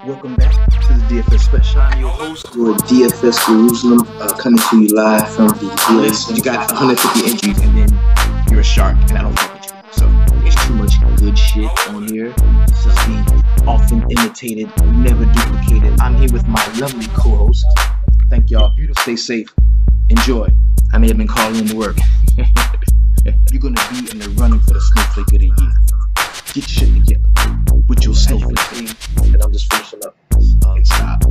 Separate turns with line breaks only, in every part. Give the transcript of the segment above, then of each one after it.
Welcome back to the DFS Sweatshop. I'm your host, your DFS Jerusalem, coming to you live from the list. You got 150 entries, and then you're a shark, and I don't fuck with you. So there's too much good shit on here. This is the often imitated, never duplicated. I'm here with my lovely co-host. Thank y'all. Stay safe. Enjoy. I may have been calling in to work. You're gonna be in the running for the snowflake of the year. Get your shit together with your snowflake. And I'm just finishing up. Stop.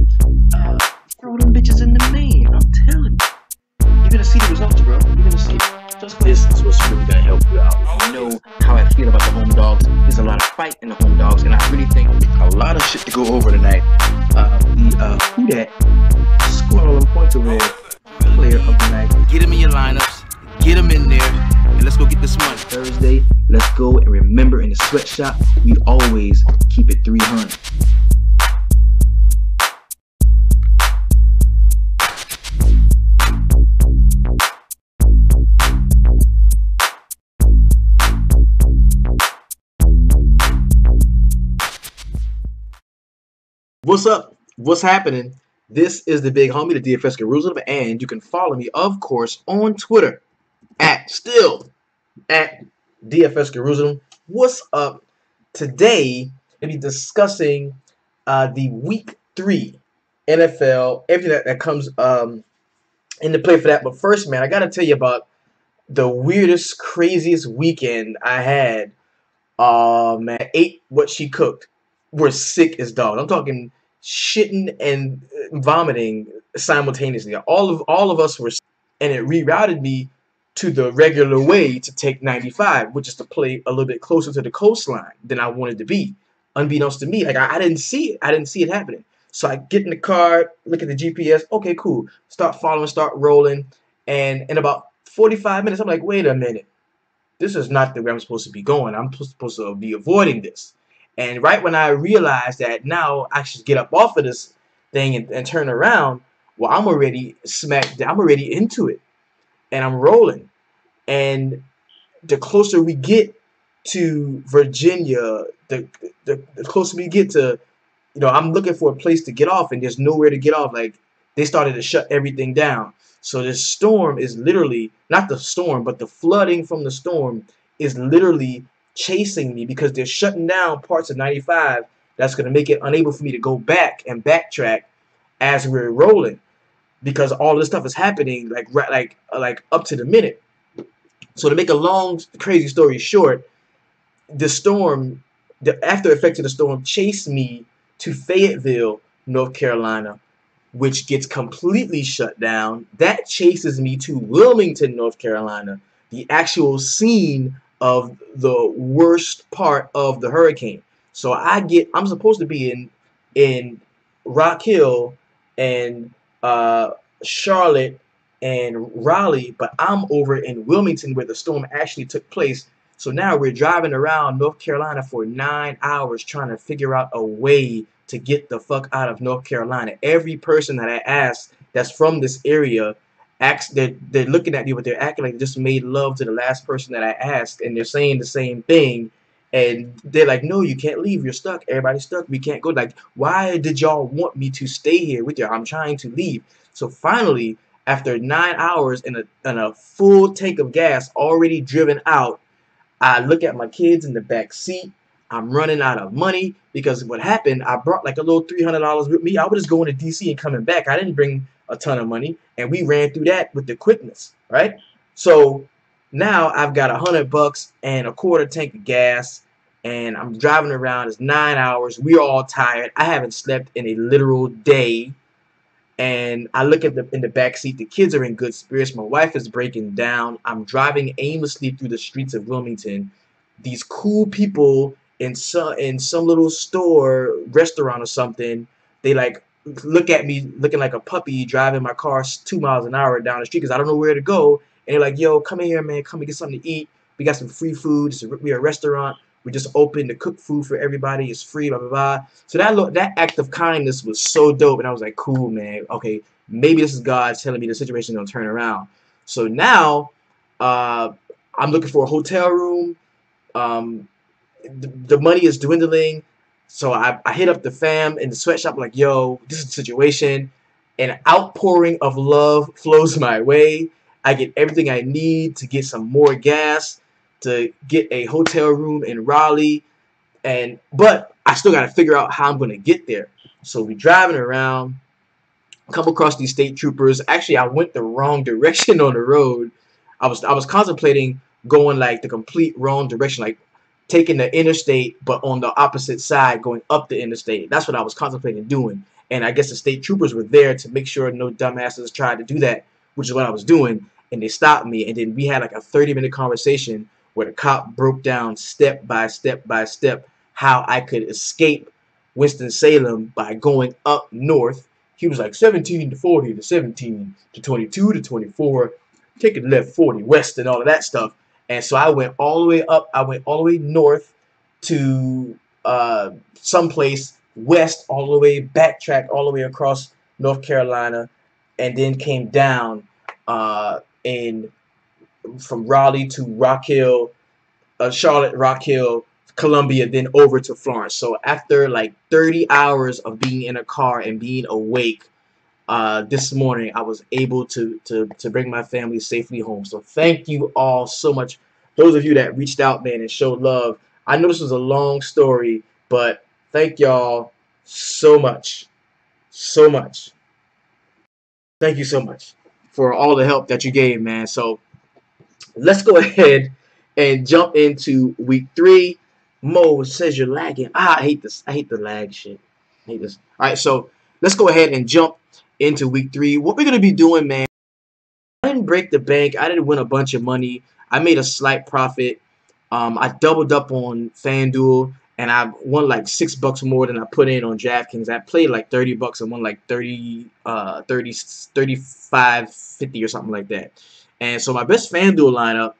Throw them bitches in the main. I'm telling you. You're gonna see the results, bro. You're gonna see it. Just this is what's really gonna help you out. You know how I feel about the home dogs. There's a lot of fight in the home dogs, and I really think a lot of shit to go over tonight. Who that scored all them points over there? Player of the night.
Get him in your lineups. Get him in there. And let's go get this money.
Thursday, let's go. And remember, in the sweatshop, we always keep it 300. What's up? What's happening? This is the big homie, the DFS Jerusalem, and you can follow me, of course, on Twitter at DFS Jerusalem. What's up? Today, we'll be discussing the Week 3 NFL, everything that comes into play for that. But first, man, I got to tell you about the weirdest, craziest weekend I had. Man, ate what she cooked. We're sick as dogs. I'm talking shitting and vomiting simultaneously. All of us were, and it rerouted me to the regular way to take 95, which is to play a little bit closer to the coastline than I wanted to be. Unbeknownst to me, like I didn't see it. I didn't see it happening. So I get in the car, look at the GPS. Okay, cool. Start following, start rolling, and in about 45 minutes, I'm like, wait a minute. This is not the way I'm supposed to be going. I'm supposed to be avoiding this. And right when I realized that now I should get up off of this thing and turn around, well, I'm already smacked down. I'm already into it. And I'm rolling. And the closer we get to Virginia, the closer we get to, I'm looking for a place to get off, and there's nowhere to get off. Like, they started to shut everything down. So this storm is literally, not the storm, but the flooding from the storm is literally chasing me because they're shutting down parts of 95 that's going to make it unable for me to go back and backtrack as we're rolling, because all this stuff is happening like up to the minute. So to make a long crazy story short, the storm, the after effects of the storm chased me to Fayetteville, North Carolina, which gets completely shut down. That chases me to Wilmington, North Carolina, the actual scene of the worst part of the hurricane. So I'm supposed to be in Rock Hill and Charlotte and Raleigh, but I'm over in Wilmington where the storm actually took place. So now we're driving around North Carolina for 9 hours trying to figure out a way to get the fuck out of North Carolina. Every person that I asked that's from this area, they're looking at me, but they're acting like they just made love to the last person that I asked, and they're saying the same thing. And they're like, no, you can't leave. You're stuck. Everybody's stuck. We can't go. Like, why did y'all want me to stay here with you? I'm trying to leave. So finally, after 9 hours and a full tank of gas already driven out, I look at my kids in the back seat. I'm running out of money because what happened, I brought like a little $300 with me. I was just going to D.C. and coming back. I didn't bring a ton of money, and we ran through that with the quickness, right? So now I've got $100 and a quarter tank of gas, and I'm driving around. It's 9 hours. We're all tired. I haven't slept in a literal day. And I look at in the back seat. The kids are in good spirits. My wife is breaking down. I'm driving aimlessly through the streets of Wilmington. These cool people in some little store, restaurant or something, they like look at me looking like a puppy driving my car 2 miles an hour down the street because I don't know where to go. And they're like, yo, come in here, man. Come and get something to eat. We got some free food. We're a restaurant. We just opened to cook food for everybody. It's free, blah, blah, blah. So that act of kindness was so dope. And I was like, cool, man. Okay, maybe this is God telling me the situation is going to turn around. So now I'm looking for a hotel room. The money is dwindling. So I hit up the fam in the sweatshop like, yo, this is the situation. An outpouring of love flows my way. I get everything I need to get some more gas, to get a hotel room in Raleigh, but I still got to figure out how I'm going to get there. So we driving around, come across these state troopers. Actually, I went the wrong direction on the road. I was contemplating going like the complete wrong direction, like taking the interstate, but on the opposite side, going up the interstate. That's what I was contemplating doing. And I guess the state troopers were there to make sure no dumbasses tried to do that, which is what I was doing. And they stopped me, and then we had like a 30-minute conversation where the cop broke down step by step by step how I could escape Winston-Salem by going up north. He was like 17 to 40 to 17 to 22 to 24, taking left 40 west and all of that stuff. And so I went all the way up. I went all the way north to someplace west, all the way backtracked all the way across North Carolina, and then came down in from Raleigh to Rock Hill, Charlotte, Rock Hill, Columbia, then over to Florence. So after like 30 hours of being in a car and being awake, this morning I was able to bring my family safely home. So thank you all so much. Those of you that reached out, man, and showed love. I know this was a long story, but thank y'all so much. So much. Thank you so much for all the help that you gave, man. So let's go ahead and jump into week 3. Mo says you're lagging. I hate this. I hate the lag shit. I hate this. All right, so let's go ahead and jump into week 3. What we're going to be doing, man, I didn't break the bank. I didn't win a bunch of money. I made a slight profit. I doubled up on FanDuel, and I won like $6 more than I put in on DraftKings. I played like $30 and won like 35, 50 or something like that. And so my best FanDuel lineup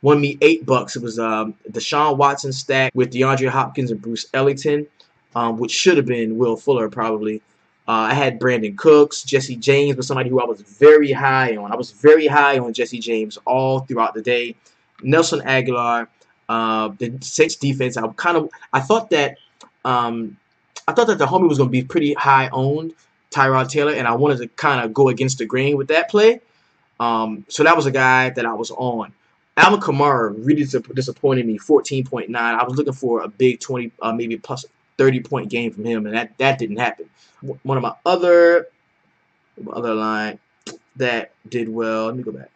won me $8. It was Deshaun Watson stack with DeAndre Hopkins and Bruce Ellington, which should have been Will Fuller probably. I had Brandon Cooks. Jesse James was somebody who I was very high on. I was very high on Jesse James all throughout the day. Nelson Aguilar, the Saints defense. I thought that the homie was going to be pretty high owned, Tyrod Taylor, and I wanted to kind of go against the grain with that play. So that was a guy that I was on. Alvin Kamara really disappointed me. 14.9. I was looking for a big 20, maybe plus 30-point game from him, and that didn't happen. One of my other line that did well. Let me go back.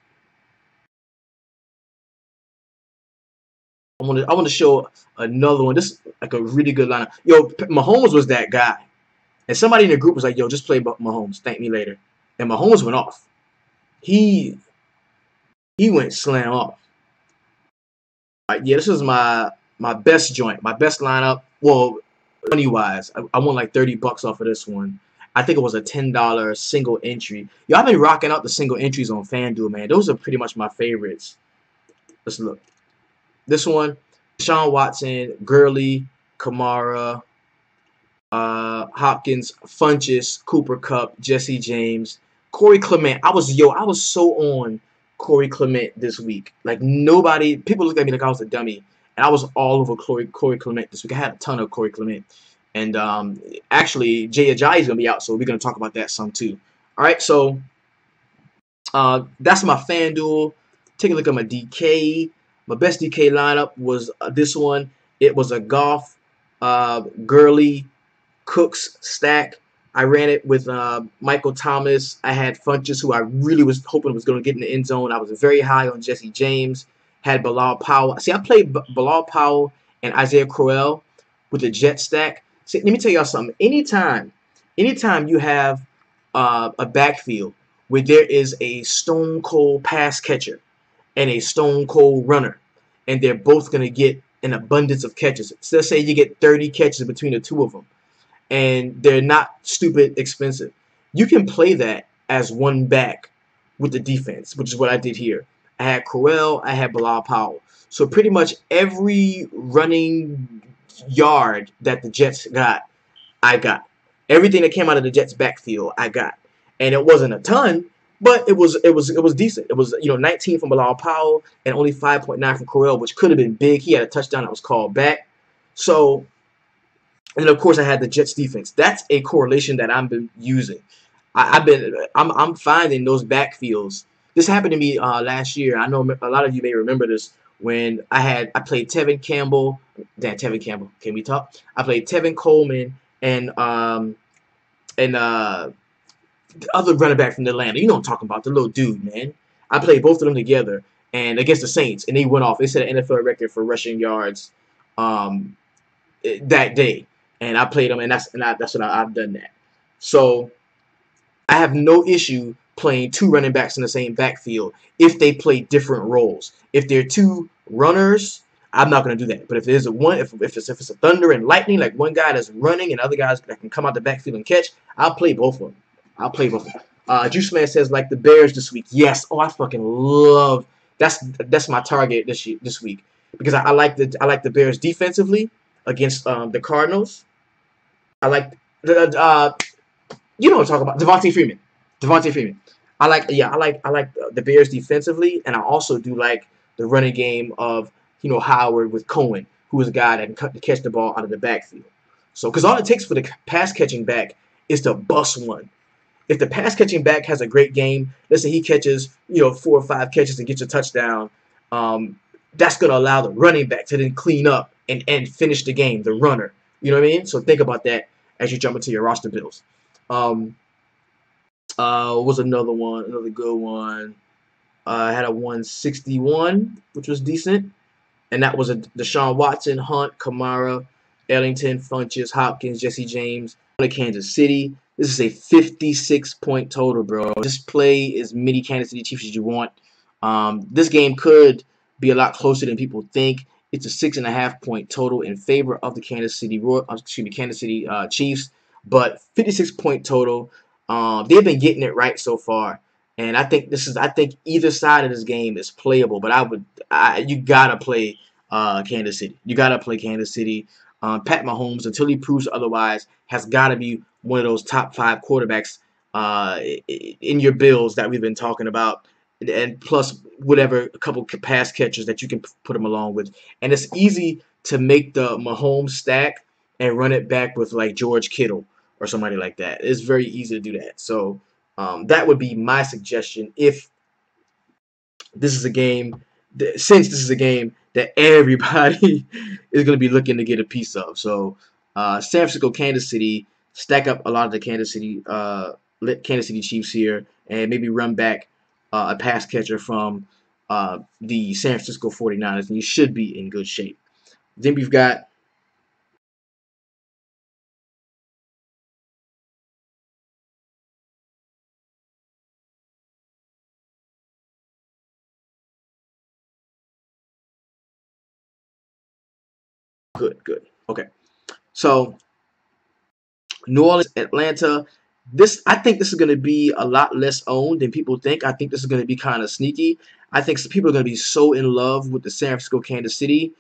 I want to show another one. This is like a really good lineup. Yo, Mahomes was that guy, and somebody in the group was like, "Yo, just play Mahomes. Thank me later." And Mahomes went off. He went slam off. All right, yeah, this is my best joint, my best lineup. Well, money-wise, I won like $30 off of this one. I think it was a $10 single entry. Yo, I've been rocking out the single entries on FanDuel, man. Those are pretty much my favorites. Let's look. This one, Deshaun Watson, Gurley, Kamara, Hopkins, Funchess, Cooper Kupp, Jesse James, Corey Clement. I was so on Corey Clement this week. Like nobody, people looked at me like I was a dummy, and I was all over Corey Clement this week. I had a ton of Corey Clement, and actually Jay Ajayi is gonna be out, so we're gonna talk about that some too. All right, so that's my FanDuel. Take a look at my DK. My best DK lineup was this one. It was a Goff, Gurley, Cooks stack. I ran it with Michael Thomas. I had Funchess, who I really was hoping was going to get in the end zone. I was very high on Jesse James. Had Bilal Powell. See, I played Bilal Powell and Isaiah Crowell with the Jet stack. See, let me tell y'all something. Anytime you have a backfield where there is a stone cold pass catcher and a stone cold runner, and they're both going to get an abundance of catches. So let's say you get 30 catches between the two of them, and they're not stupid expensive. You can play that as one back with the defense, which is what I did here. I had Crowell, I had Bilal Powell. So pretty much every running yard that the Jets got, I got. Everything that came out of the Jets backfield, I got. And it wasn't a ton, but it was decent. It was 19 from Bilal Powell and only 5.9 from Crowell, which could have been big. He had a touchdown that was called back. So And then of course I had the Jets defense. That's a correlation that I've been using. I'm finding those backfields. This happened to me last year. I know a lot of you may remember this when I played Tevin Campbell. Tevin Campbell. Can we talk? I played Tevin Coleman and the other running back from Atlanta. You know what I'm talking about, the little dude, man. I played both of them together and against the Saints, and they went off. They set an NFL record for rushing yards that day, and I played them, and that's what I've done that. So I have no issue playing two running backs in the same backfield if they play different roles. If they're two runners, I'm not going to do that. But if there's if it's a thunder and lightning, like one guy that's running and other guys that can come out the backfield and catch, I'll play both of them. I'll play both of them. Juice Man says like the Bears this week. Yes. Oh, I fucking love that's my target this week because I like the Bears defensively against the Cardinals. I like you know what I'm talking about, Devontae Freeman. I like the Bears defensively, and I also do like the running game of Howard with Cohen, who is a guy that can catch the ball out of the backfield. So, because all it takes for the pass catching back is to bust one. If the pass catching back has a great game, let's say he catches 4 or 5 catches and gets a touchdown, that's going to allow the running back to then clean up and finish the game, the runner. You know what I mean? So think about that as you jump into your roster builds. Was another good one. I had a 161, which was decent, and that was a Deshaun Watson, Hunt, Kamara, Ellington, Funches, Hopkins, Jesse James, Kansas City. This is a 56-point total, bro. Just play as many Kansas City Chiefs as you want. This game could be a lot closer than people think. It's a 6.5-point total in favor of the Kansas City Chiefs, but 56-point total. They've been getting it right so far, and I think either side of this game is playable. But you gotta play Kansas City. You gotta play Kansas City. Pat Mahomes, until he proves otherwise, has got to be one of those top 5 quarterbacks in your builds that we've been talking about, and plus whatever a couple pass catchers that you can put him along with. And it's easy to make the Mahomes stack and run it back with like George Kittle or somebody like that. It's very easy to do that. So that would be my suggestion if this is a game that everybody is going to be looking to get a piece of. So San Francisco, Kansas City, stack up a lot of the Kansas City Chiefs here, and maybe run back a pass catcher from the San Francisco 49ers, and you should be in good shape. Then we've got good. Okay. So New Orleans, Atlanta. I think this is going to be a lot less owned than people think. I think this is going to be kind of sneaky. I think people are going to be so in love with the San Francisco Kansas City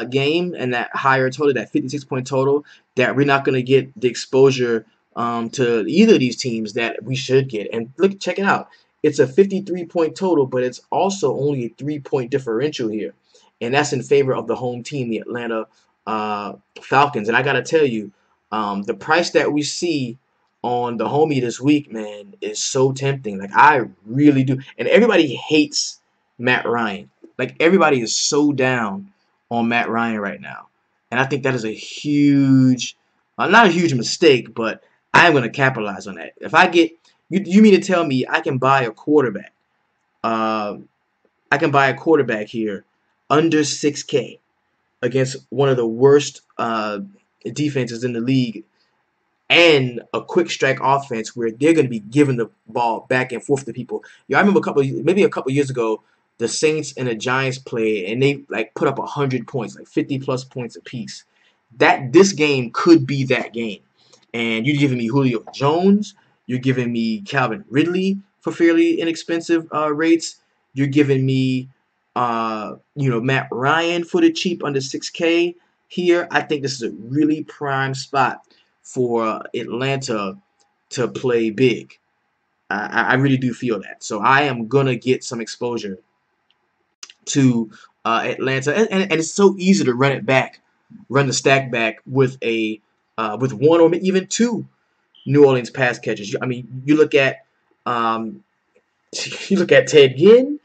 game and that higher total, that 56-point total, that we're not going to get the exposure to either of these teams that we should get. And look, check it out. It's a 53-point total, but it's also only a 3-point differential here, and that's in favor of the home team, the Atlanta Falcons. And I got to tell you, the price that we see on the homie this week, man, is so tempting. Like, I really do. And everybody hates Matt Ryan. Like, everybody is so down on Matt Ryan right now. And I think that is a huge, not a huge mistake, but I am going to capitalize on that. If I get, you mean to tell me I can buy a quarterback? I can buy a quarterback here under 6K against one of the worst defenses in the league, and a quick strike offense where they're going to be giving the ball back and forth to people. I remember maybe a couple years ago, the Saints and the Giants played, and they like put up 100 points, like 50+ points apiece. This game could be that game. And you're giving me Julio Jones, you're giving me Calvin Ridley for fairly inexpensive rates. You're giving me Matt Ryan for the cheap under 6K here. I think this is a really prime spot for Atlanta to play big. I really do feel that. So I am going to get some exposure to Atlanta. And it's so easy to run the stack back with a with one or even two New Orleans pass catchers. I mean, you look at you look at Ted Ginn.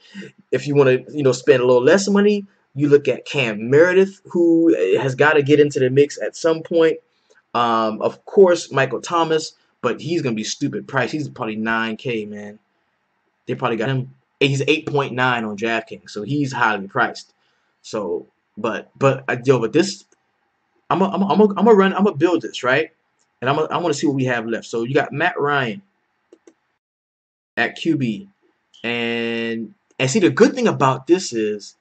If you want to, spend a little less money, you look at Cam Meredith, who has got to get into the mix at some point. Of course, Michael Thomas, but he's gonna be stupid price. He's probably 9K, man. They probably got him. He's 8.9 on DraftKings, so he's highly priced. So, but this, I'm gonna build this right, and I want to see what we have left. So you got Matt Ryan at QB, and see the good thing about this is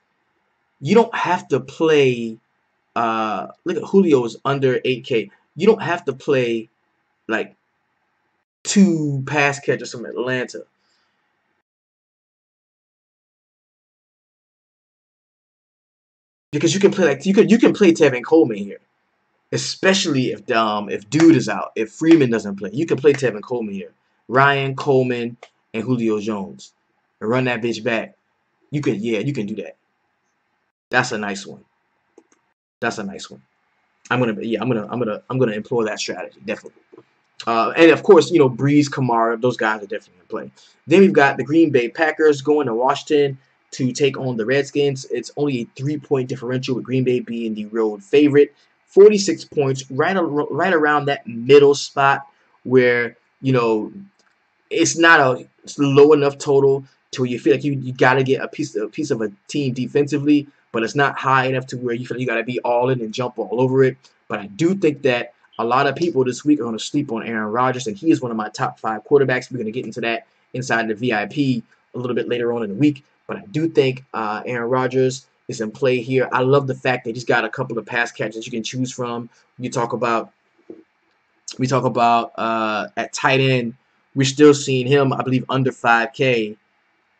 you don't have to play. Look at Julio's under 8K. You don't have to play like two pass catchers from Atlanta. Because you can play you can play Tevin Coleman here, especially if Dude is out, if Freeman doesn't play, you can play Tevin Coleman here, Ryan Coleman and Julio Jones, and run that bitch back. You can do that. That's a nice one. That's a nice one. I'm gonna employ that strategy definitely. And of course, Breeze, Kamara, those guys are definitely going to play. Then we've got the Green Bay Packers going to Washington to take on the Redskins. It's only a 3-point differential with Green Bay being the road favorite. 46 points, right around that middle spot where, it's not a low enough total to where you feel like you got to get a piece of a team defensively, but it's not high enough to where you feel like you got to be all in and jump all over it. But I do think that a lot of people this week are going to sleep on Aaron Rodgers, and he is one of my top 5 quarterbacks. We're going to get into that inside the VIP a little bit later on in the week. But I do think Aaron Rodgers is in play here. I love the fact that he's got a couple of pass catches you can choose from. We talk about at tight end. We're still seeing him, I believe, under 5K.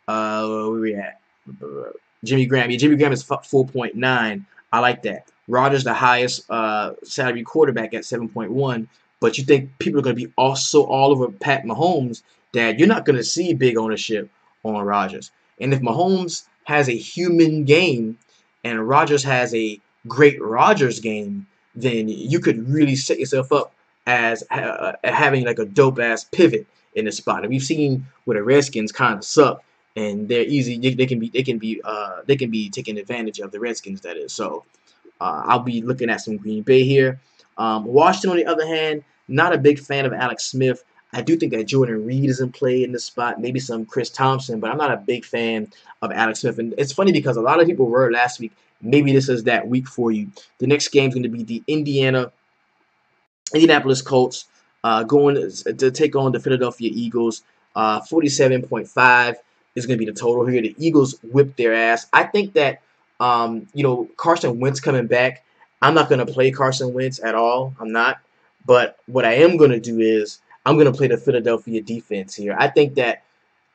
Where we at? Jimmy Graham. Yeah, Jimmy Graham is 4.9. I like that. Rodgers, the highest salary quarterback at 7.1. But you think people are going to be also all over Pat Mahomes that you're not going to see big ownership on Rodgers. And if Mahomes has a human game and Rodgers has a great Rodgers game, then you could really set yourself up as having like a dope-ass pivot in the spot. And we've seen where the Redskins kind of suck, and they're easy. They can be taking advantage of the Redskins. That is so. I'll be looking at some Green Bay here. Washington, on the other hand, not a big fan of Alex Smith. I do think that Jordan Reed is in play in this spot, maybe some Chris Thompson, but I'm not a big fan of Alex Smith. And it's funny because a lot of people were last week, maybe this is that week for you. The next game is going to be the Indianapolis Colts going to take on the Philadelphia Eagles. 47.5 is going to be the total here. The Eagles whipped their ass. I think that Carson Wentz coming back. I'm not going to play Carson Wentz at all. I'm not. But what I am going to do is I'm going to play the Philadelphia defense here. I think that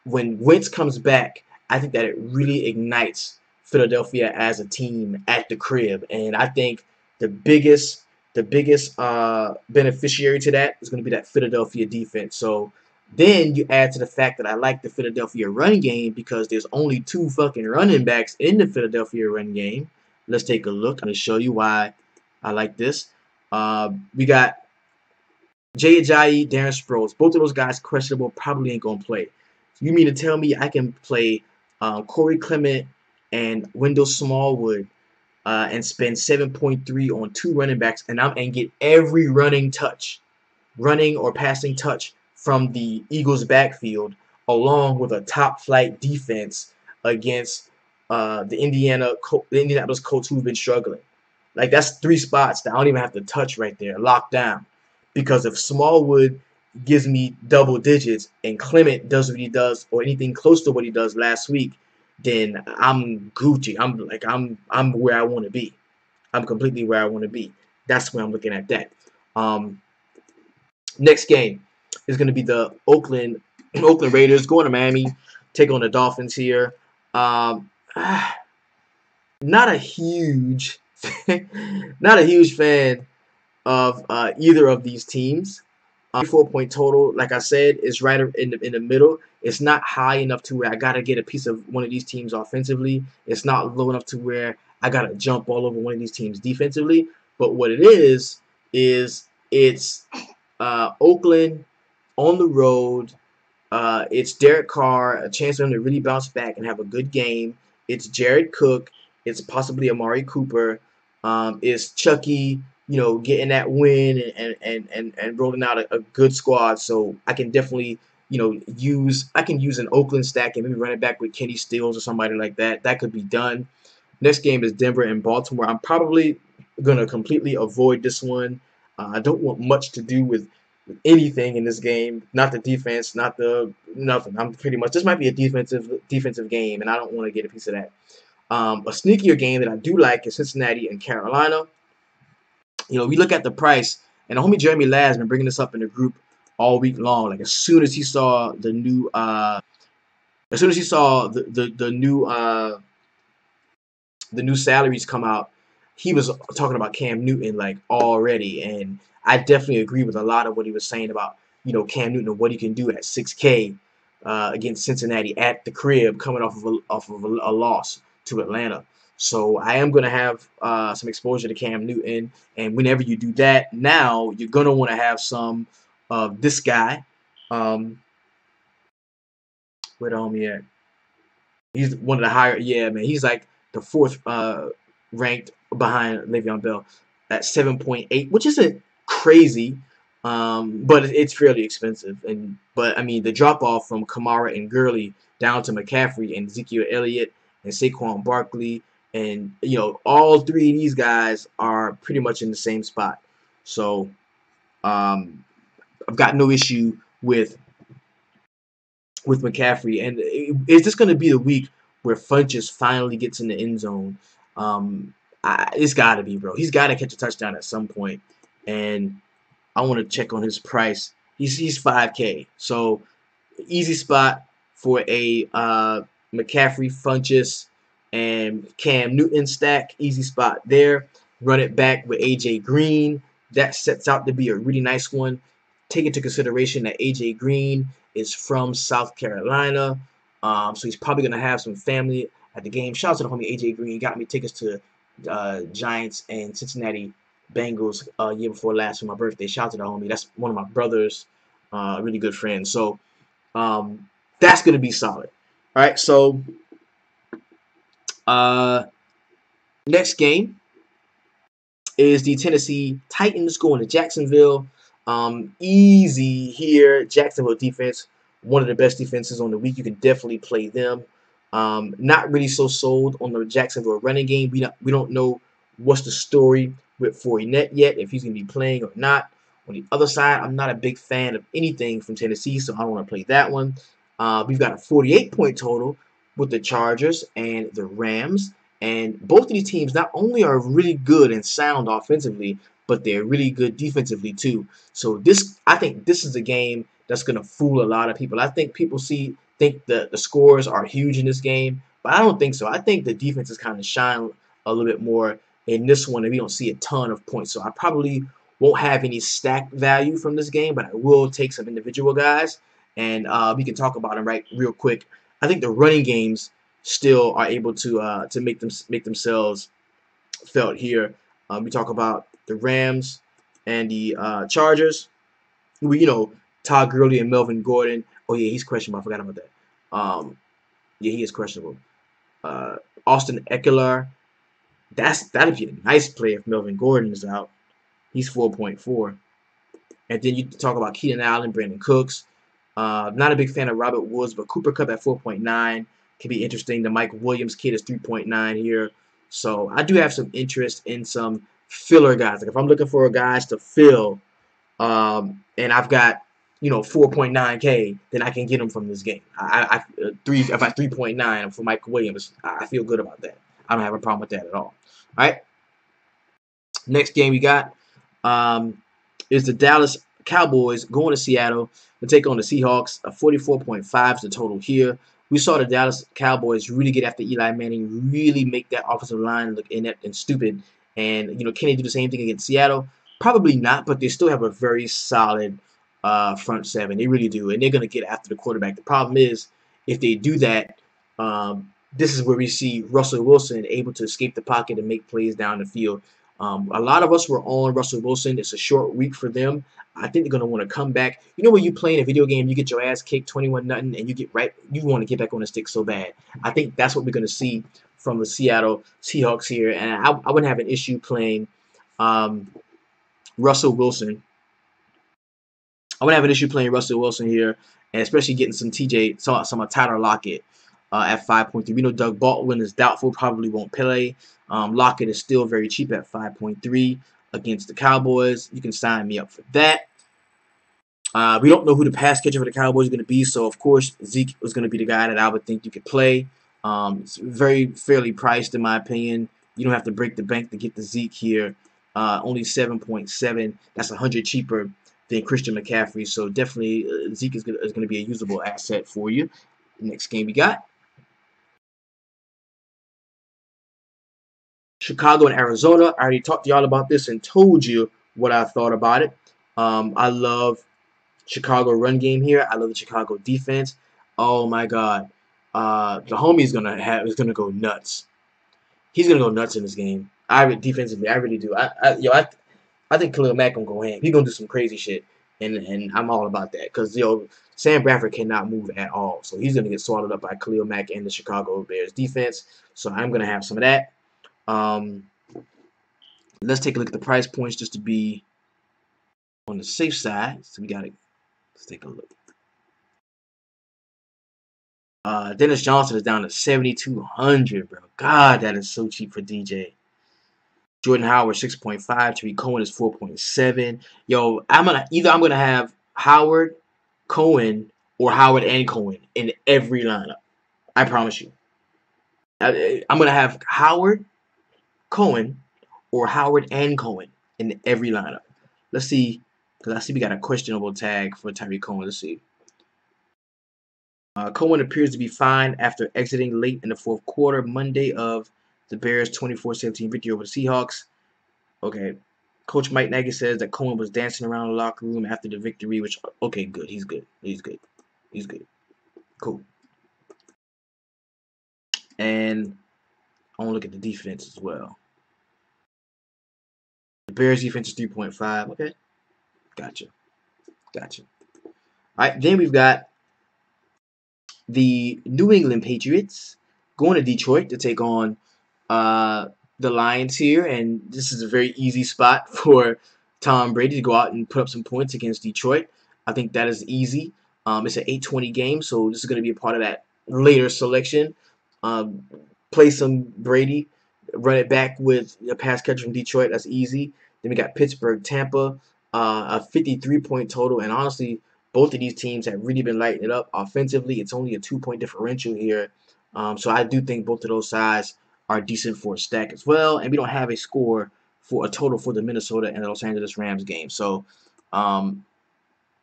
when Wentz comes back, I think that it really ignites Philadelphia as a team at the crib. And I think the biggest beneficiary to that is going to be that Philadelphia defense. So then you add to the fact that I like the Philadelphia run game because there's only 2 fucking running backs in the Philadelphia run game. Let's take a look. I'm going to show you why I like this. We got Jay Ajayi, Darren Sproles. Both of those guys questionable, probably ain't going to play. You mean to tell me I can play Corey Clement and Wendell Smallwood and spend 7.3 on 2 running backs and get every running or passing touch from the Eagles backfield, along with a top flight defense against the Indianapolis Colts who've been struggling. Like, that's 3 spots that I don't even have to touch right there, locked down. Because if Smallwood gives me double digits and Clement does what he does or anything close to what he does last week, then I'm Gucci. I'm where I want to be. I'm completely where I want to be. That's where I'm looking at that. Next game is going to be the Oakland Raiders going to Miami, take on the Dolphins here. Not a huge fan of either of these teams. 4-point total, like I said, is right in the middle. It's not high enough to where I gotta get a piece of one of these teams offensively. It's not low enough to where I gotta jump all over one of these teams defensively. But what it is It's Oakland on the road. It's Derek Carr, a chance for him to really bounce back and have a good game. It's Jared Cook. It's possibly Amari Cooper. It's Chucky, getting that win and rolling out a good squad. So I can definitely, use an Oakland stack and maybe run it back with Kenny Stills or somebody like that. That could be done. Next game is Denver and Baltimore. I'm probably gonna completely avoid this one. I don't want much to do with anything in this game. Not the defense, not the nothing. I'm pretty much this might be a defensive game, and I don't want to get a piece of that. A sneakier game that I do like is Cincinnati and Carolina. We look at the price, and the homie Jeremy Ladd has been bringing this up in the group all week long. Like as soon as he saw the new, the new salaries come out, he was talking about Cam Newton like already, and I definitely agree with a lot of what he was saying about Cam Newton and what he can do at 6K against Cincinnati at the crib, coming off of a loss to Atlanta. So I am going to have some exposure to Cam Newton, and whenever you do that, now you're going to want to have some of this guy. Where the homie at? He's one of the higher. Yeah, man. He's like the fourth ranked behind Le'Veon Bell at 7.8, which isn't crazy, but it's fairly expensive. But I mean, the drop off from Kamara and Gurley down to McCaffrey and Ezekiel Elliott and Saquon Barkley, and all three of these guys are pretty much in the same spot. So I've got no issue with McCaffrey. And is this going to be the week where Funchess finally gets in the end zone? It's got to be, bro. He's got to catch a touchdown at some point. And I want to check on his price. He's 5K. So easy spot for a McCaffrey, Funchess, and Cam Newton stack. Easy spot there. Run it back with A.J. Green. That sets out to be a really nice one. Take into consideration that A.J. Green is from South Carolina, so he's probably going to have some family at the game. Shout out to the homie A.J. Green. He got me tickets to Giants and Cincinnati Bengals year before last for my birthday. Shout out to the homie. That's one of my brother's really good friends. So that's going to be solid. All right, so next game is the Tennessee Titans going to Jacksonville. Easy here. Jacksonville defense, one of the best defenses on the week. You can definitely play them. Not really so sold on the Jacksonville running game. We don't know what's the story with Fournette yet, if he's going to be playing or not. On the other side, I'm not a big fan of anything from Tennessee, so I don't want to play that one. We've got a 48-point total with the Chargers and the Rams. And both of these teams not only are really good and sound offensively, but they're really good defensively too. So I think this is a game that's going to fool a lot of people. I think people think the scores are huge in this game, but I don't think so. I think the defense is kind of shine a little bit more in this one, and we don't see a ton of points. So I probably won't have any stack value from this game, but I will take some individual guys, and we can talk about them real quick. I think the running games still are able to make themselves felt here. We talk about the Rams and the Chargers. Todd Gurley and Melvin Gordon. Oh yeah, he's questionable. I forgot about that. Yeah, he is questionable. Austin Eckler. That'd be a nice play if Melvin Gordon is out. He's 4.4. And then you talk about Keenan Allen, Brandon Cooks. Not a big fan of Robert Woods, but Cooper Kupp at 4.9 can be interesting. The Mike Williams kid is 3.9 here. So I do have some interest in some filler guys. Like if I'm looking for guys to fill, and I've got 4.9K, then I can get them from this game. If I 3.9 for Mike Williams, I feel good about that. I don't have a problem with that at all. All right. Next game we got is the Dallas Cowboys going to Seattle to take on the Seahawks. A 44.5 is the total here. We saw the Dallas Cowboys really get after Eli Manning, really make that offensive line look inept and stupid. And, can they do the same thing against Seattle? Probably not, but they still have a very solid front seven. They really do, and they're going to get after the quarterback. The problem is, if they do that, this is where we see Russell Wilson able to escape the pocket and make plays down the field. A lot of us were on Russell Wilson. It's a short week for them. I think they're going to want to come back. You know when you play in a video game, you get your ass kicked 21-0, and you want to get back on the stick so bad. I think that's what we're going to see from the Seattle Seahawks here. And I wouldn't have an issue playing Russell Wilson. I wouldn't have an issue playing Russell Wilson here, and especially getting some Tyler Lockett at 5.3. We know Doug Baldwin is doubtful, probably won't play. Lockett is still very cheap at 5.3 against the Cowboys. You can sign me up for that. We don't know who the pass catcher for the Cowboys is going to be, so of course Zeke was going to be the guy that I would think you could play. It's very fairly priced in my opinion. You don't have to break the bank to get the Zeke here. Only 7.7. That's 100 cheaper than Christian McCaffrey, so definitely Zeke is going to be a usable asset for you. Next game we got Chicago and Arizona. I already talked to y'all about this and told you what I thought about it. I love Chicago run game here. I love the Chicago defense. Oh my God, the homie is gonna go nuts. He's gonna go nuts in this game. Defensively, I really do. I think Khalil Mack gonna go ham. He's gonna do some crazy shit, and I'm all about that because Sam Bradford cannot move at all, so he's gonna get swallowed up by Khalil Mack and the Chicago Bears defense. So I'm gonna have some of that. Let's take a look at the price points just to be on the safe side. So let's take a look. Dennis Johnson is down to 7,200, bro. God, that is so cheap for DJ. Jordan Howard 6.5. Tariq Cohen is 4.7. Yo, I'm gonna have Howard, Cohen, or Howard and Cohen in every lineup. I promise you. I'm gonna have Howard, Cohen, or Howard and Cohen in every lineup. Let's see, because I see we got a questionable tag for Tariq Cohen. Let's see. Cohen appears to be fine after exiting late in the fourth quarter Monday of the Bears' 24-17 victory over the Seahawks. Okay. Coach Mike Nagy says that Cohen was dancing around the locker room after the victory, which, okay, good. He's good. He's good. He's good. Cool. And I want to look at the defense as well. The Bears defense is 3.5. Okay. Gotcha. Gotcha. All right. Then we've got the New England Patriots going to Detroit to take on the Lions here, and this is a very easy spot for Tom Brady to go out and put up some points against Detroit. I think that is easy. It's an 8:20 game, so this is going to be a part of that later selection. Play some Brady, run it back with a pass catcher from Detroit. That's easy. Then we got Pittsburgh, Tampa, a 53-point total, and honestly, both of these teams have really been lighting it up offensively. It's only a 2-point differential here, so I do think both of those sides are decent for a stack as well, and we don't have a score for a total for the Minnesota and the Los Angeles Rams game. So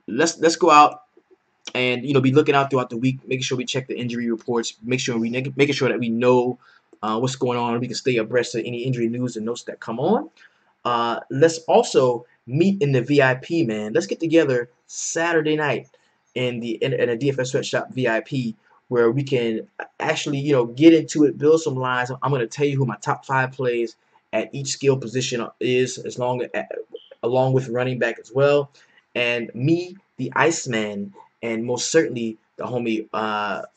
let's go out and be looking out throughout the week, making sure we check the injury reports, making sure that we know what's going on, and we can stay abreast of any injury news and notes that come on. Let's also meet in the VIP, man. Let's get together Saturday night in a DFS Sweatshop VIP, where we can actually, get into it, build some lines. I'm going to tell you who my top 5 plays at each skill position is, along with running back as well. And me, the Iceman, and most certainly the homie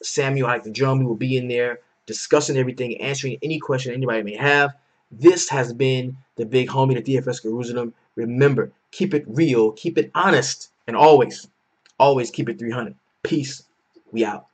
Samuel, like the drum, we will be in there discussing everything, answering any question anybody may have. This has been the big homie, the DFS Jerusalem. Remember, keep it real, keep it honest, and always keep it 300. Peace. We out.